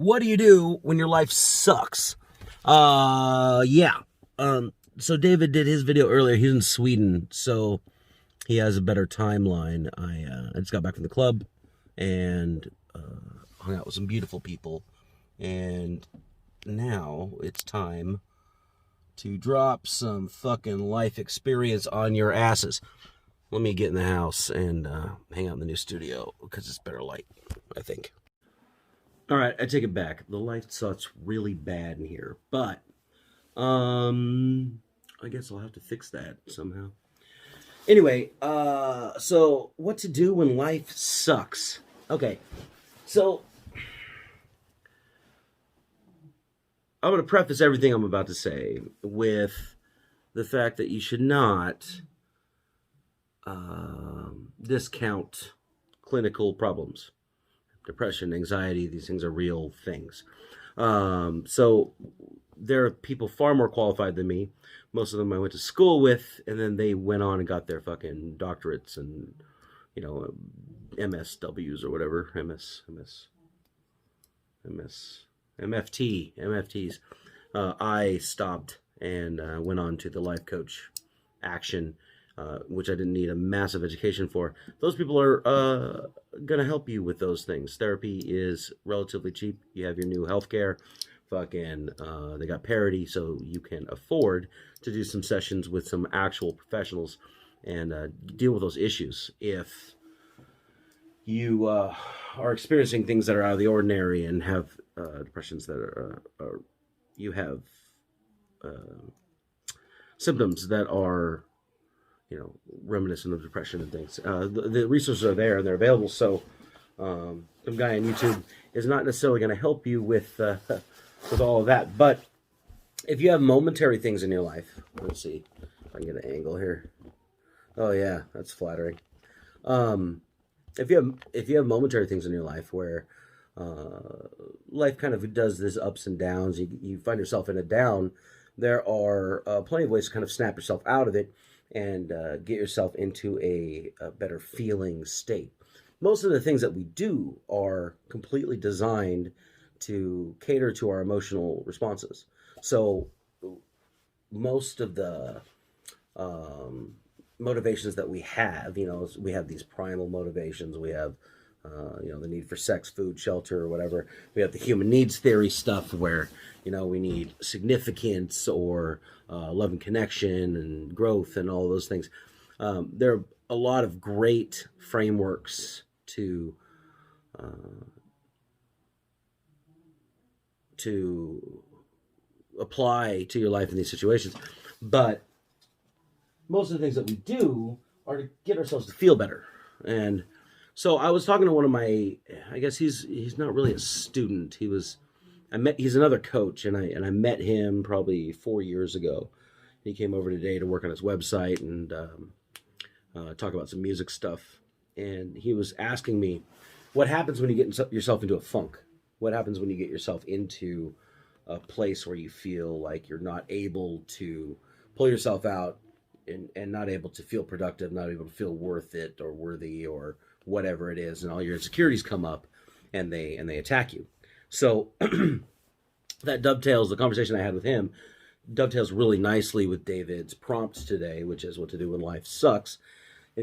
What do you do when your life sucks? Yeah. So David did his video earlier. He's in Sweden, so he has a better timeline. I just got back from the club and hung out with some beautiful people, and now it's time to drop some fucking life experience on your asses. Let me get in the house and hang out in the new studio because it's better light, I think. All right, I take it back. The light sucks really bad in here, but I guess I'll have to fix that somehow. Anyway, so what to do when life sucks? Okay, so I'm going to preface everything I'm about to say with the fact that you should not discount clinical problems. Depression, anxiety, these things are real things. So there are people far more qualified than me. Most of them I went to school with, and then they went on and got their fucking doctorates and, you know, MSWs or whatever, MFTs. I stopped and went on to the life coach action, which I didn't need a massive education for. Those people are going to help you with those things. Therapy is relatively cheap. You have your new healthcare. Fucking, they got parity, so you can afford to do some sessions with some actual professionals and deal with those issues. If you are experiencing things that are out of the ordinary and have depressions that are you have symptoms that are, you know, reminiscent of depression and things. The resources are there and they're available. So some guy on YouTube is not necessarily going to help you with all of that. But if you have momentary things in your life, let's see if I can get an angle here. Oh yeah, that's flattering. If you have momentary things in your life where life kind of does this ups and downs, you find yourself in a down, there are plenty of ways to kind of snap yourself out of it and get yourself into a better feeling state. Most of the things that we do are completely designed to cater to our emotional responses. So most of the motivations that we have, you know, we have these primal motivations. We have, you know, the need for sex, food, shelter, or whatever. We have the human needs theory stuff where, you know, we need significance or love and connection and growth and all those things. There are a lot of great frameworks to apply to your life in these situations. But most of the things that we do are to get ourselves to feel better. And so I was talking to one of my, I guess he's not really a student. He's another coach, and I met him probably 4 years ago. He came over today to work on his website and talk about some music stuff. And he was asking me, what happens when you get yourself into a funk? What happens when you get yourself into a place where you feel like you're not able to pull yourself out and not able to feel productive, not able to feel worth it or worthy or whatever it is, and all your insecurities come up and they attack you. So that dovetails, the conversation I had with him dovetails really nicely with David's prompt today, which is what to do when life sucks.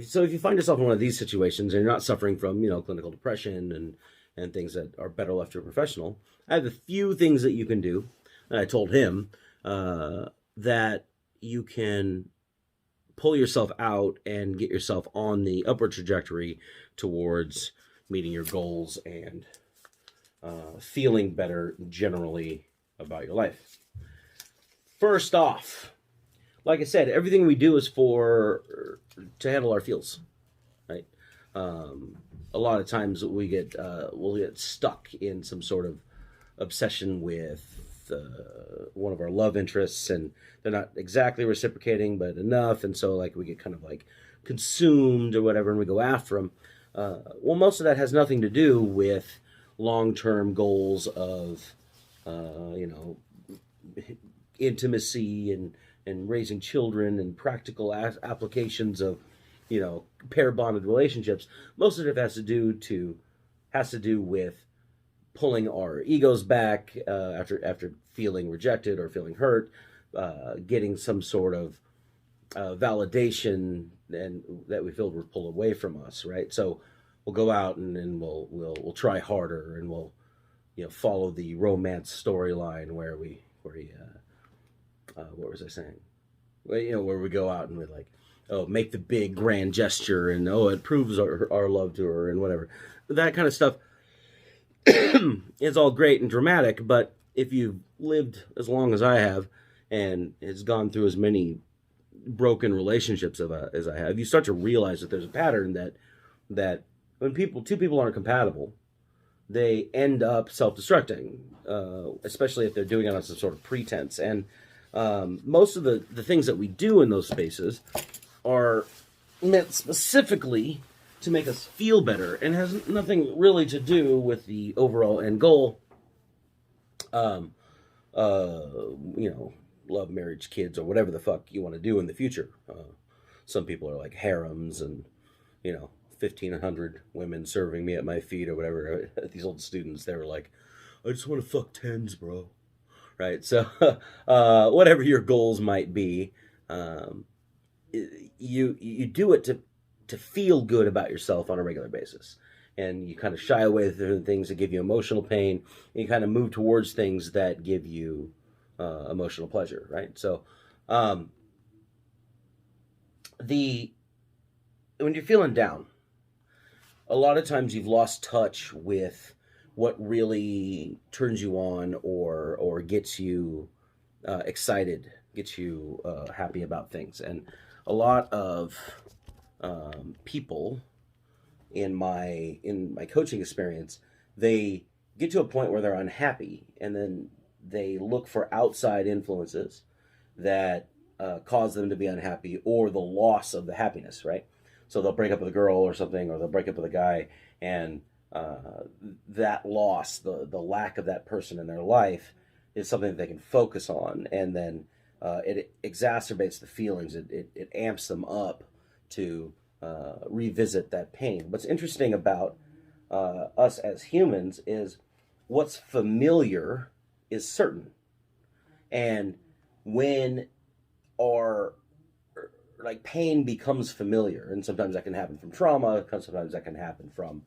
So if you find yourself in one of these situations and you're not suffering from, you know, clinical depression and things that are better left to a professional, I have a few things that you can do. And I told him that you can pull yourself out and get yourself on the upward trajectory towards meeting your goals and feeling better generally about your life. First off, like I said, everything we do is to handle our feels, right? A lot of times we'll get stuck in some sort of obsession with one of our love interests, and they're not exactly reciprocating, but enough, and so like we get kind of like consumed or whatever, and we go after them. Well, most of that has nothing to do with long-term goals of, you know, intimacy and raising children and practical applications of, you know, pair bonded relationships. Most of it has to do with pulling our egos back after feeling rejected or feeling hurt, getting some sort of validation and that we feel were pulled away from us, right? So we'll go out and we'll try harder, and we'll follow the romance storyline where what was I saying? Well, where we go out and we like, oh, make the big grand gesture, and oh, it proves our love to her and whatever. That kind of stuff is all great and dramatic, but if you've lived as long as I have and has gone through as many broken relationships as I have, you start to realize that there's a pattern that when two people aren't compatible, they end up self-destructing, especially if they're doing it on some sort of pretense. And most of the things that we do in those spaces are meant specifically to make us feel better and has nothing really to do with the overall end goal. Love, marriage, kids, or whatever the fuck you want to do in the future. Some people are like harems and, 1,500 women serving me at my feet or whatever. These old students, they were like, I just want to fuck tens, bro. Right? So, whatever your goals might be, you do it to feel good about yourself on a regular basis. And you kind of shy away from things that give you emotional pain. And you kind of move towards things that give you emotional pleasure, right? So, when you're feeling down, a lot of times you've lost touch with what really turns you on or gets you excited, gets you happy about things. And a lot of people in my coaching experience, they get to a point where they're unhappy, and then they look for outside influences that cause them to be unhappy, or the loss of the happiness, right? So they'll break up with a girl or something, or they'll break up with a guy, and that loss, the lack of that person in their life, is something that they can focus on, and then it exacerbates the feelings. It amps them up to revisit that pain. What's interesting about us as humans is what's familiar is certain, and when our pain becomes familiar, and sometimes that can happen from trauma, sometimes that can happen from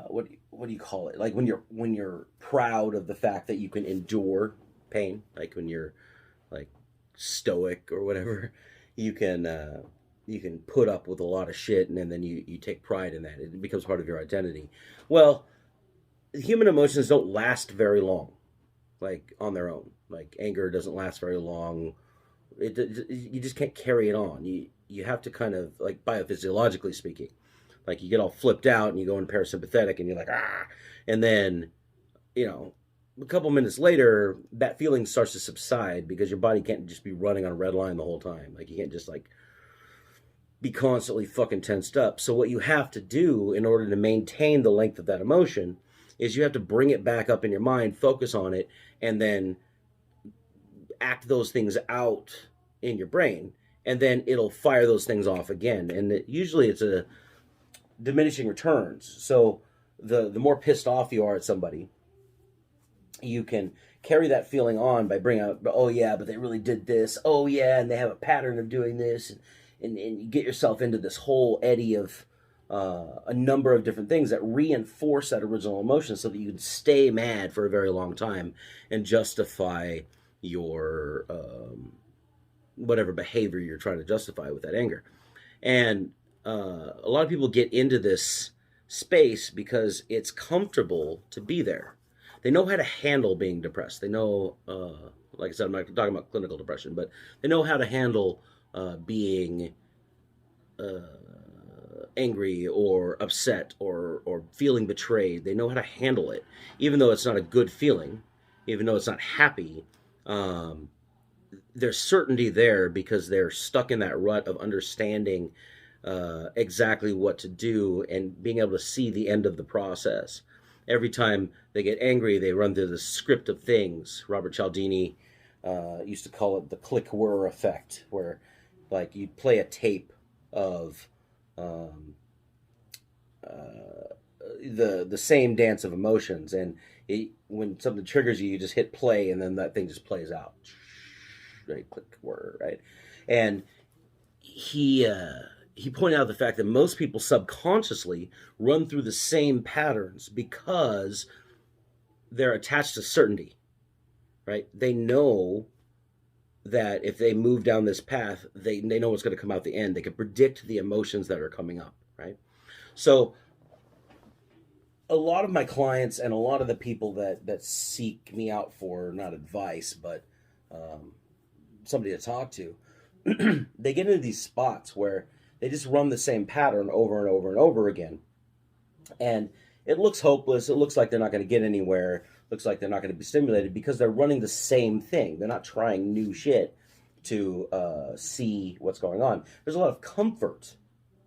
what do you call it? Like when you're proud of the fact that you can endure pain, like when you're like stoic or whatever, you can put up with a lot of shit, and then you take pride in that. It becomes part of your identity. Well, human emotions don't last very long, like on their own. Like anger doesn't last very long. You just can't carry it on. You have to kind of, like, biophysiologically speaking, like you get all flipped out and you go in parasympathetic and you're like, ah, and then, a couple minutes later, that feeling starts to subside because your body can't just be running on a red line the whole time. Like you can't just like be constantly fucking tensed up. So what you have to do in order to maintain the length of that emotion is you have to bring it back up in your mind, focus on it, and then act those things out in your brain, and then it'll fire those things off again. And usually it's a diminishing returns. So the more pissed off you are at somebody, you can carry that feeling on by bringing out, oh yeah, but they really did this. Oh yeah, and they have a pattern of doing this, and you get yourself into this whole eddy of a number of different things that reinforce that original emotion, so that you can stay mad for a very long time and justify your whatever behavior you're trying to justify with that anger. And a lot of people get into this space because it's comfortable to be there. They know how to handle being depressed. They know, like I said, I'm not talking about clinical depression, but they know how to handle being angry or upset or feeling betrayed. They know how to handle it, even though it's not a good feeling, even though it's not happy. There's certainty there because they're stuck in that rut of understanding exactly what to do and being able to see the end of the process. Every time they get angry, they run through the script of things. Robert Cialdini used to call it the click-whir effect, where like you play a tape of the same dance of emotions, and when something triggers you, you just hit play, and then that thing just plays out. Right, click word, right, and he pointed out the fact that most people subconsciously run through the same patterns because they're attached to certainty, right? They know that if they move down this path, they know what's going to come out the end. They can predict the emotions that are coming up, right? So a lot of my clients and a lot of the people that seek me out for not advice, but somebody to talk to, they get into these spots where they just run the same pattern over and over and over again. And it looks hopeless. It looks like they're not going to get anywhere. Looks like they're not going to be stimulated because they're running the same thing. They're not trying new shit to see what's going on. There's a lot of comfort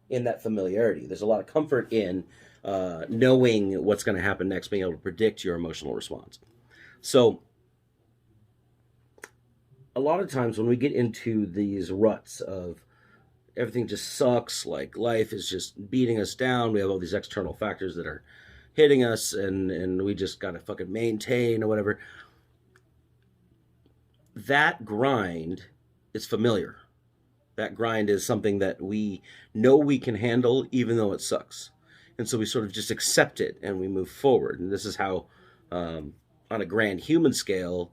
in that familiarity. There's a lot of comfort in knowing what's going to happen next, being able to predict your emotional response. So a lot of times when we get into these ruts of everything just sucks, like life is just beating us down, we have all these external factors that are hitting us, and we just got to fucking maintain or whatever. That grind is familiar. That grind is something that we know we can handle even though it sucks. And so we sort of just accept it and we move forward. And this is how, on a grand human scale,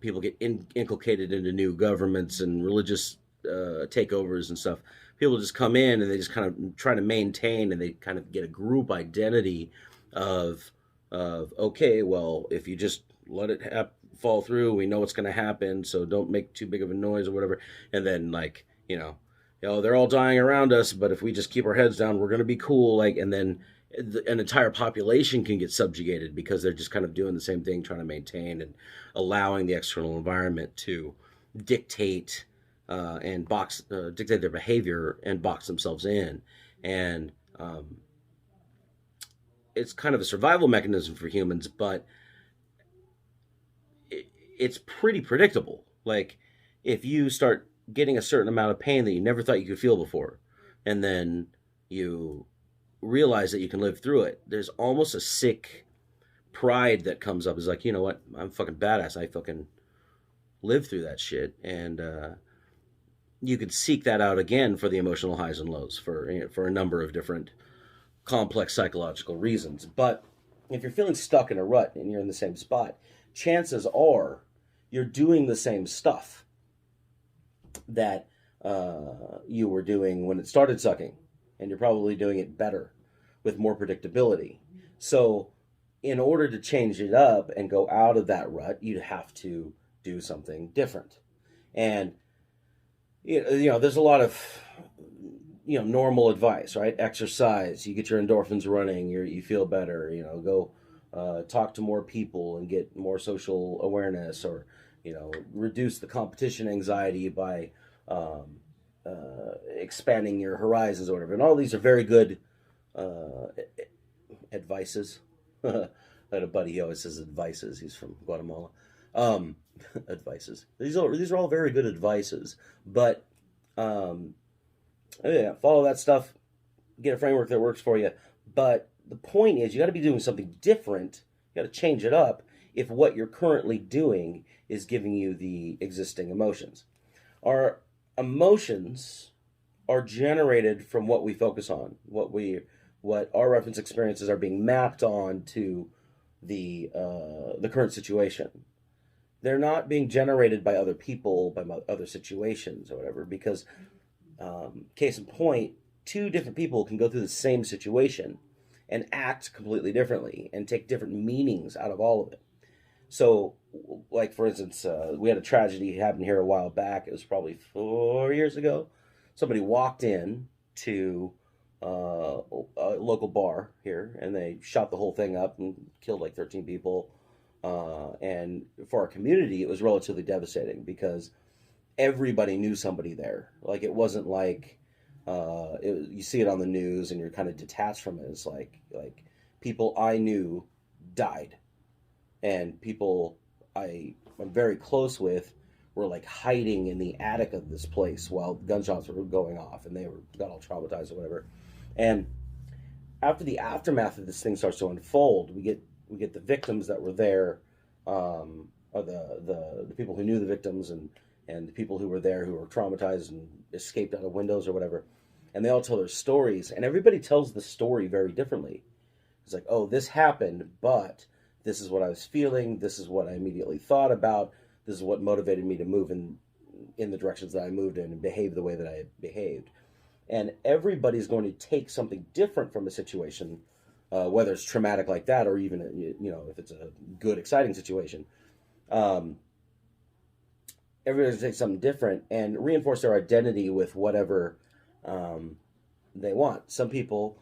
people get inculcated into new governments and religious takeovers and stuff. People just come in and they just kind of try to maintain, and they kind of get a group identity of okay, well, if you just let it fall through, we know what's going to happen, so don't make too big of a noise or whatever. And then they're all dying around us, but if we just keep our heads down, we're going to be cool. And then an entire population can get subjugated because they're just kind of doing the same thing, trying to maintain and allowing the external environment to dictate and dictate their behavior and box themselves in. And it's kind of a survival mechanism for humans, but it's pretty predictable. Like, if you start getting a certain amount of pain that you never thought you could feel before, and then you realize that you can live through it, there's almost a sick pride that comes up. It's like, you know what, I'm fucking badass. I fucking lived through that shit. And you could seek that out again for the emotional highs and lows for a number of different complex psychological reasons. But if you're feeling stuck in a rut and you're in the same spot, chances are you're doing the same stuff that you were doing when it started sucking, and you're probably doing it better with more predictability. So in order to change it up and go out of that rut, you'd have to do something different. And there's a lot of normal advice, right? Exercise, you get your endorphins running, you feel better. Go talk to more people and get more social awareness, or reduce the competition anxiety by expanding your horizons or whatever. And all these are very good advices. I had a buddy, he always says advices. He's from Guatemala. Advices. These are all very good advices, but follow that stuff, get a framework that works for you. But the point is, you got to be doing something different. You got to change it up if what you're currently doing is giving you the existing emotions. Our emotions are generated from what we focus on, what our reference experiences are being mapped on to the current situation. They're not being generated by other people, by other situations or whatever, because case in point, two different people can go through the same situation and act completely differently and take different meanings out of all of it. So, like, for instance, we had a tragedy happen here a while back. It was probably 4 years ago. Somebody walked in to a local bar here, and they shot the whole thing up and killed like 13 people. And for our community, it was relatively devastating because everybody knew somebody there. Like, it wasn't like you see it on the news and you're kind of detached from it. It's like people I knew died, and people I'm very close with were like hiding in the attic of this place while gunshots were going off, and they got all traumatized or whatever. And after the aftermath of this thing starts to unfold, we get the victims that were there, or the people who knew the victims, and the people who were there who were traumatized and escaped out of windows or whatever, and they all tell their stories, and everybody tells the story very differently. It's like, oh, this happened, but this is what I was feeling. This is what I immediately thought about. This is what motivated me to move in the directions that I moved in and behave the way that I behaved. And everybody's going to take something different from a situation, whether it's traumatic like that, or even, if it's a good, exciting situation. Everybody's going to take something different and reinforce their identity with whatever they want. Some people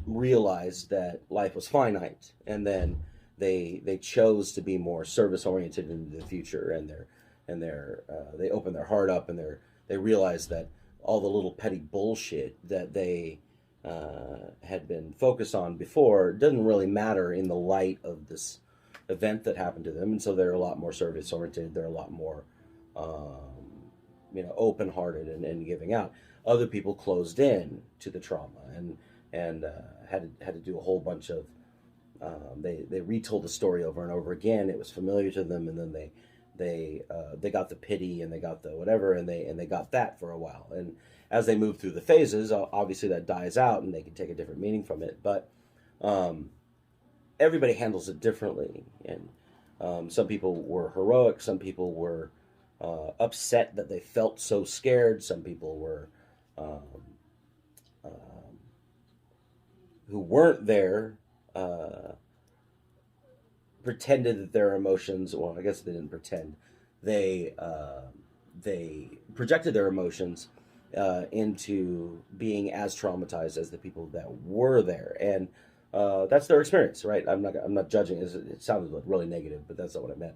realized that life was finite, and then they chose to be more service oriented into the future, and they open their heart up, and they realize that all the little petty bullshit that they had been focused on before doesn't really matter in the light of this event that happened to them, and so they're a lot more service oriented. They're a lot more open hearted and giving out. Other people closed in to the trauma and had to do a whole bunch of they retold the story over and over again. It was familiar to them, and then they got the pity, and they got the whatever, and they got that for a while. And as they move through the phases, obviously that dies out, and they can take a different meaning from it. But everybody handles it differently, and some people were heroic. Some people were upset that they felt so scared. Some people were who weren't there pretended that their emotions, well, I guess they didn't pretend, they projected their emotions into being as traumatized as the people that were there, and that's their experience, right? I'm not judging. It sounded like really negative, but that's not what I meant.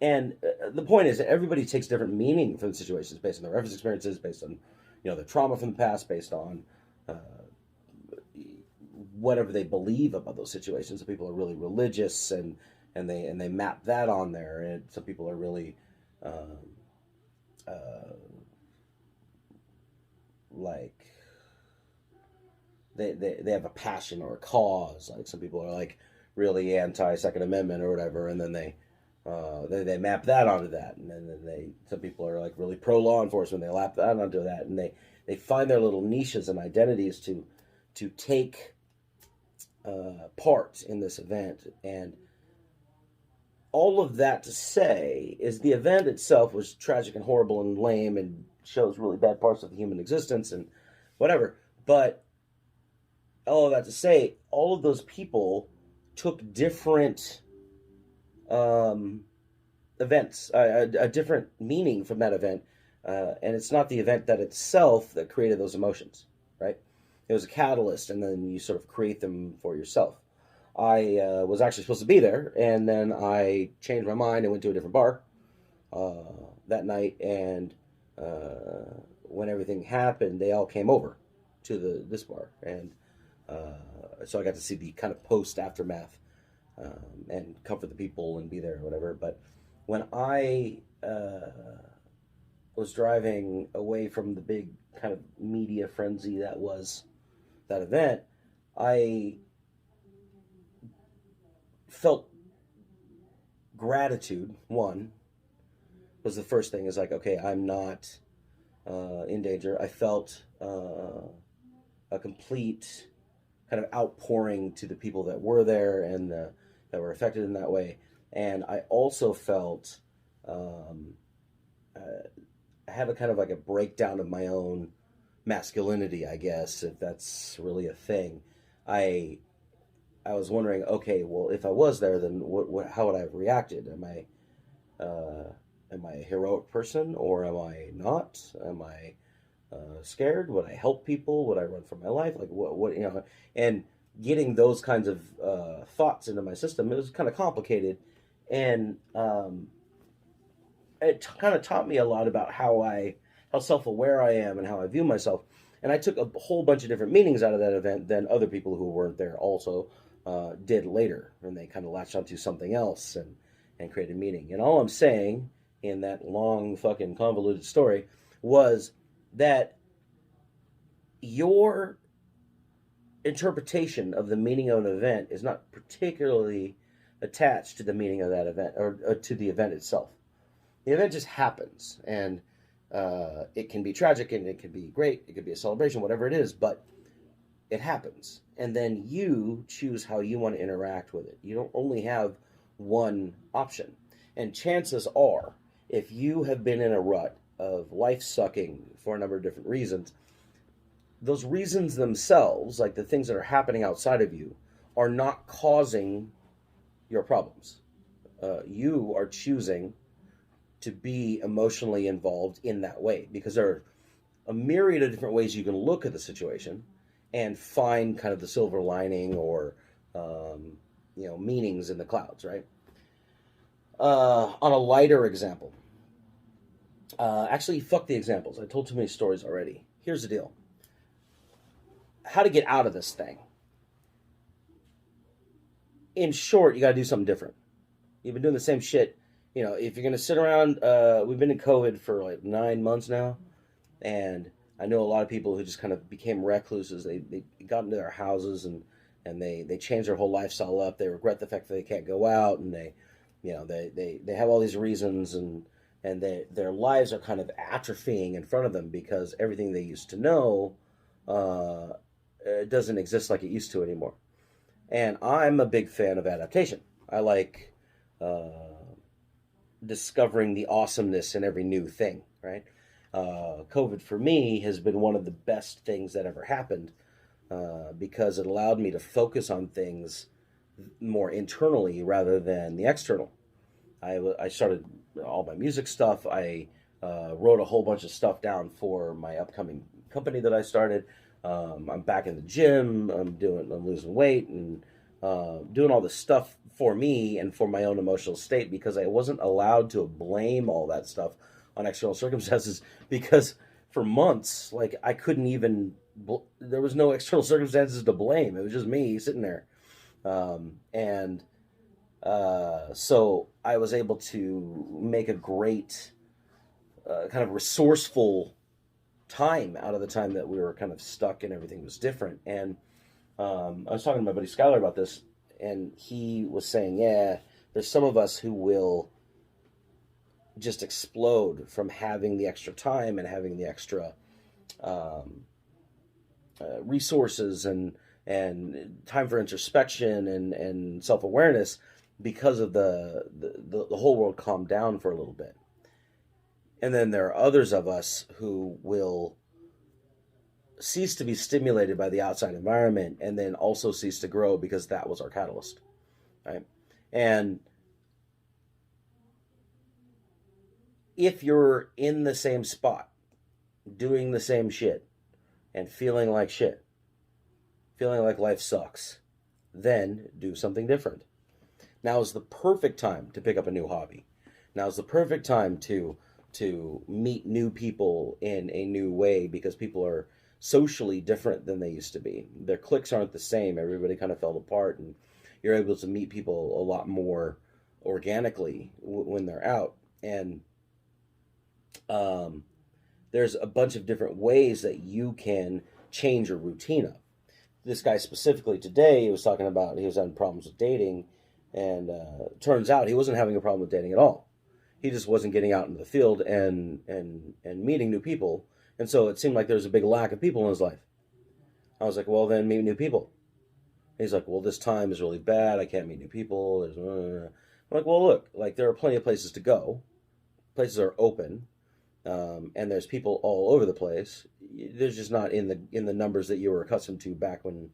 And the point is that everybody takes different meaning from the situations based on their reference experiences, based on their trauma from the past, based on whatever they believe about those situations. Some people are really religious, and they map that on there, and some people are really like they have a passion or a cause. Like some people are like really anti-Second Amendment or whatever, and then they map that onto that, and then some people are like really pro law enforcement. They map that onto that, and they find their little niches and identities to take part in this event. And all of that to say is the event itself was tragic and horrible and lame and shows really bad parts of the human existence and whatever. But all of that to say, all of those people took different events, a different meaning from that event. And it's not the event that itself that created those emotions, right? It was a catalyst, and then you sort of create them for yourself. I was actually supposed to be there, and then I changed my mind and went to a different bar that night. And when everything happened, they all came over to this bar, and so I got to see the kind of post-aftermath and comfort the people and be there or whatever. But when I was driving away from the big kind of media frenzy that was that event, I felt gratitude. One was the first thing, is like, okay, I'm not in danger. I felt a complete kind of outpouring to the people that were there and that were affected in that way. And I also felt I have a kind of like a breakdown of my own masculinity, I guess, if that's really a thing. I was wondering, okay, well, if I was there, then how would I have reacted? Am I a heroic person, or am I not? Am I scared? Would I help people? Would I run for my life? Like what and getting those kinds of thoughts into my system, it was kind of complicated, and it kind of taught me a lot about how self-aware I am and how I view myself. And I took a whole bunch of different meanings out of that event than other people who weren't there also did later, and they kind of latched onto something else and created meaning. And all I'm saying in that long fucking convoluted story was that your interpretation of the meaning of an event is not particularly attached to the meaning of that event, or to the event itself. The event just happens, and it can be tragic, and it can be great, it could be a celebration, whatever it is, but it happens. And then you choose how you want to interact with it. You don't only have one option. And chances are, if you have been in a rut of life sucking for a number of different reasons, those reasons themselves, like the things that are happening outside of you, are not causing your problems. You are choosing to be emotionally involved in that way, because there are a myriad of different ways you can look at the situation and find kind of the silver lining, or meanings in the clouds, right? On a lighter example, actually, fuck the examples. I told too many stories already. Here's the deal. How to get out of this thing. In short, you got to do something different. You've been doing the same shit. If you're going to sit around, we've been in COVID for like 9 months now, and I know a lot of people who just kind of became recluses. They got into their houses, and they changed their whole lifestyle up. They regret the fact that they can't go out, and they have all these reasons, and their lives are kind of atrophying in front of them because everything they used to know doesn't exist like it used to anymore. And I'm a big fan of adaptation. I like discovering the awesomeness in every new thing, right? COVID for me has been one of the best things that ever happened, because it allowed me to focus on things more internally rather than the external. I started all my music stuff. I wrote a whole bunch of stuff down for my upcoming company that I started. I'm back in the gym. I'm losing weight, and doing all this stuff for me and for my own emotional state, because I wasn't allowed to blame all that stuff on external circumstances, because for months, like, I couldn't even, there was no external circumstances to blame. It was just me sitting there. So I was able to make a great kind of resourceful time out of the time that we were kind of stuck and everything was different. And I was talking to my buddy Skylar about this, and he was saying, yeah, there's some of us who will just explode from having the extra time and having the extra resources and time for introspection and self-awareness, because of the whole world calmed down for a little bit. And then there are others of us who will cease to be stimulated by the outside environment, and then also cease to grow because that was our catalyst, right? And if you're in the same spot, doing the same shit, and feeling like shit, feeling like life sucks, then do something different. Now is the perfect time to pick up a new hobby. Now is the perfect time to meet new people in a new way, because people are socially different than they used to be. Their cliques aren't the same. Everybody kind of fell apart, and you're able to meet people a lot more organically when they're out. And there's a bunch of different ways that you can change your routine up. This guy specifically today, he was talking about he was having problems with dating, and turns out he wasn't having a problem with dating at all. He just wasn't getting out into the field and meeting new people. And so it seemed like there was a big lack of people in his life. I was like, well, then meet new people. He's like, well, this time is really bad. I can't meet new people. I'm like, well, look, like, there are plenty of places to go. Places are open, and there's people all over the place. There's just not in the numbers that you were accustomed to back when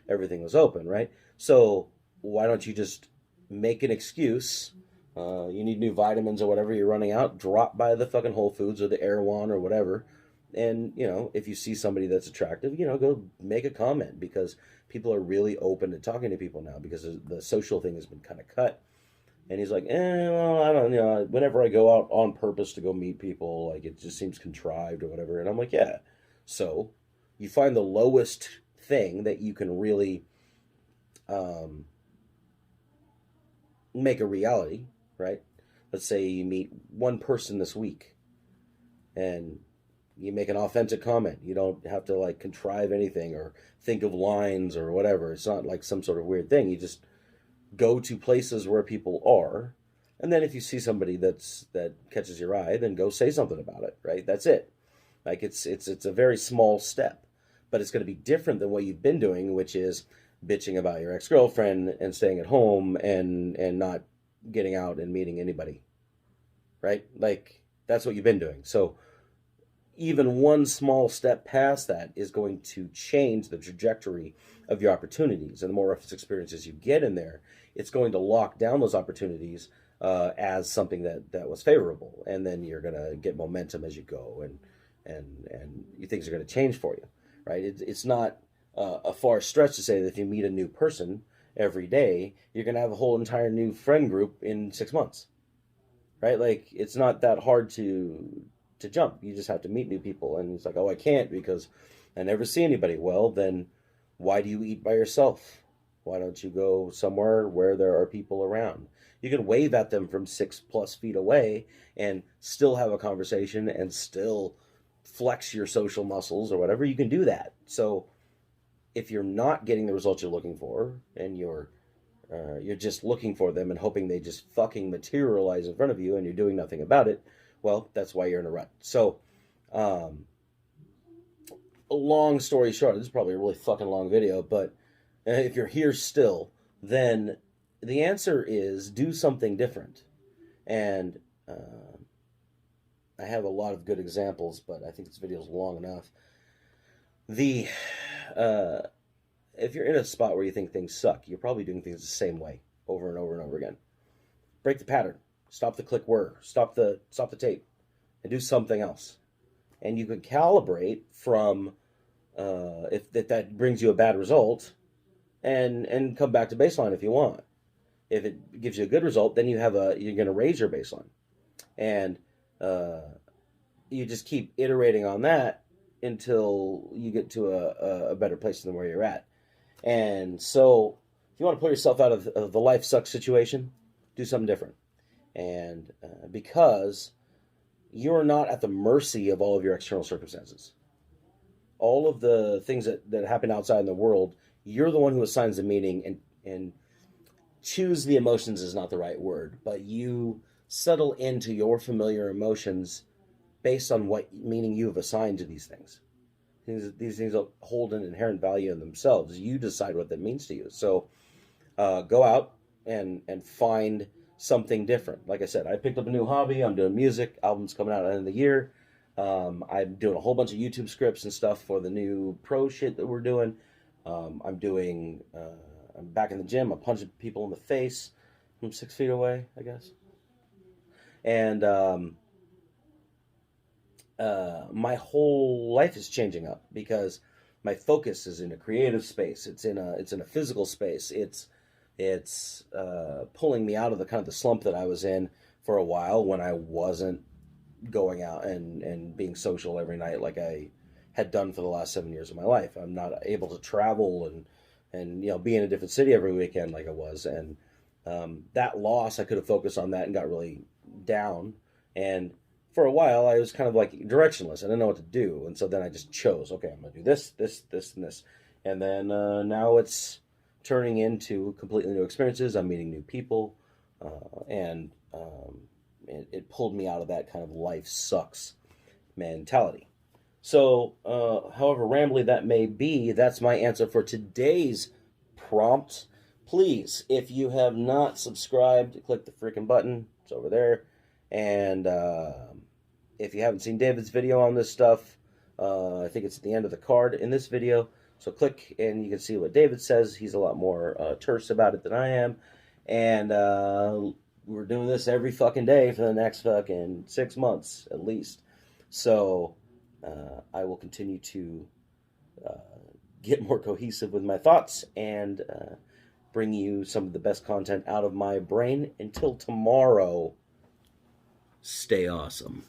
everything was open, right? So why don't you just make an excuse? You need new vitamins or whatever, you're running out, drop by the fucking Whole Foods or the Erewhon or whatever. And, if you see somebody that's attractive, go make a comment, because people are really open to talking to people now, because the social thing has been kind of cut. And he's like, well, I don't, whenever I go out on purpose to go meet people, like, it just seems contrived or whatever. And I'm like, yeah. So you find the lowest thing that you can really make a reality, right? Let's say you meet one person this week, and You make an authentic comment. You don't have to like contrive anything or think of lines or whatever. It's not like some sort of weird thing. You just go to places where people are, and then if you see somebody that catches your eye, then go say something about it, right? That's it. Like it's a very small step, but it's going to be different than what you've been doing, which is bitching about your ex-girlfriend and staying at home and not getting out and meeting anybody, right? Like that's what you've been doing. So even one small step past that is going to change the trajectory of your opportunities. And the more experiences you get in there, it's going to lock down those opportunities as something that was favorable. And then you're going to get momentum as you go, and things are going to change for you, right? It's not a far stretch to say that if you meet a new person every day, you're going to have a whole entire new friend group in 6 months, right? Like it's not that hard to jump. You just have to meet new people. And it's like, oh, I can't because I never see anybody. Well, then why do you eat by yourself? Why don't you go somewhere where there are people around? You can wave at them from 6+ feet away and still have a conversation and still flex your social muscles or whatever. You can do that. So if you're not getting the results you're looking for, and you're just looking for them and hoping they just fucking materialize in front of you and you're doing nothing about it, well, that's why you're in a rut. So, a long story short, this is probably a really fucking long video, but if you're here still, then the answer is do something different. And I have a lot of good examples, but I think this video is long enough. If you're in a spot where you think things suck, you're probably doing things the same way over and over and over again. Break the pattern. Stop the click whir. Stop the tape, and do something else. And you can calibrate from if that brings you a bad result, and come back to baseline if you want. If it gives you a good result, then you're going to raise your baseline, and you just keep iterating on that until you get to a better place than where you're at. And so, if you want to pull yourself out of the life sucks situation, do something different. And because you're not at the mercy of all of your external circumstances. All of the things that happen outside in the world, you're the one who assigns the meaning, and choose the emotions is not the right word, but you settle into your familiar emotions based on what meaning you have assigned to these things. These things hold an inherent value in themselves. You decide what that means to you. So go out and find something different. Like I said, I picked up a new hobby. I'm doing music. Album's coming out at the end of the year. I'm doing a whole bunch of YouTube scripts and stuff for the new pro shit that we're doing. I'm back in the gym. I'm punching people in the face from 6 feet away, I guess. And my whole life is changing up because my focus is in a creative space. It's in a physical space. It's pulling me out of the kind of the slump that I was in for a while when I wasn't going out and being social every night like I had done for the last 7 years of my life. I'm not able to travel and be in a different city every weekend like I was. And that loss, I could have focused on that and got really down. And for a while, I was kind of like directionless. I didn't know what to do. And so then I just chose, okay, I'm going to do this, this, this, and this. And then now it's turning into completely new experiences. I'm meeting new people. And it pulled me out of that kind of life sucks mentality. So, however rambly that may be, that's my answer for today's prompt. Please, if you have not subscribed, click the freaking button. It's over there. And if you haven't seen David's video on this stuff, I think it's at the end of the card in this video. So click and you can see what David says. He's a lot more terse about it than I am. And we're doing this every fucking day for the next fucking 6 months at least. So I will continue to get more cohesive with my thoughts and bring you some of the best content out of my brain. Until tomorrow, stay awesome.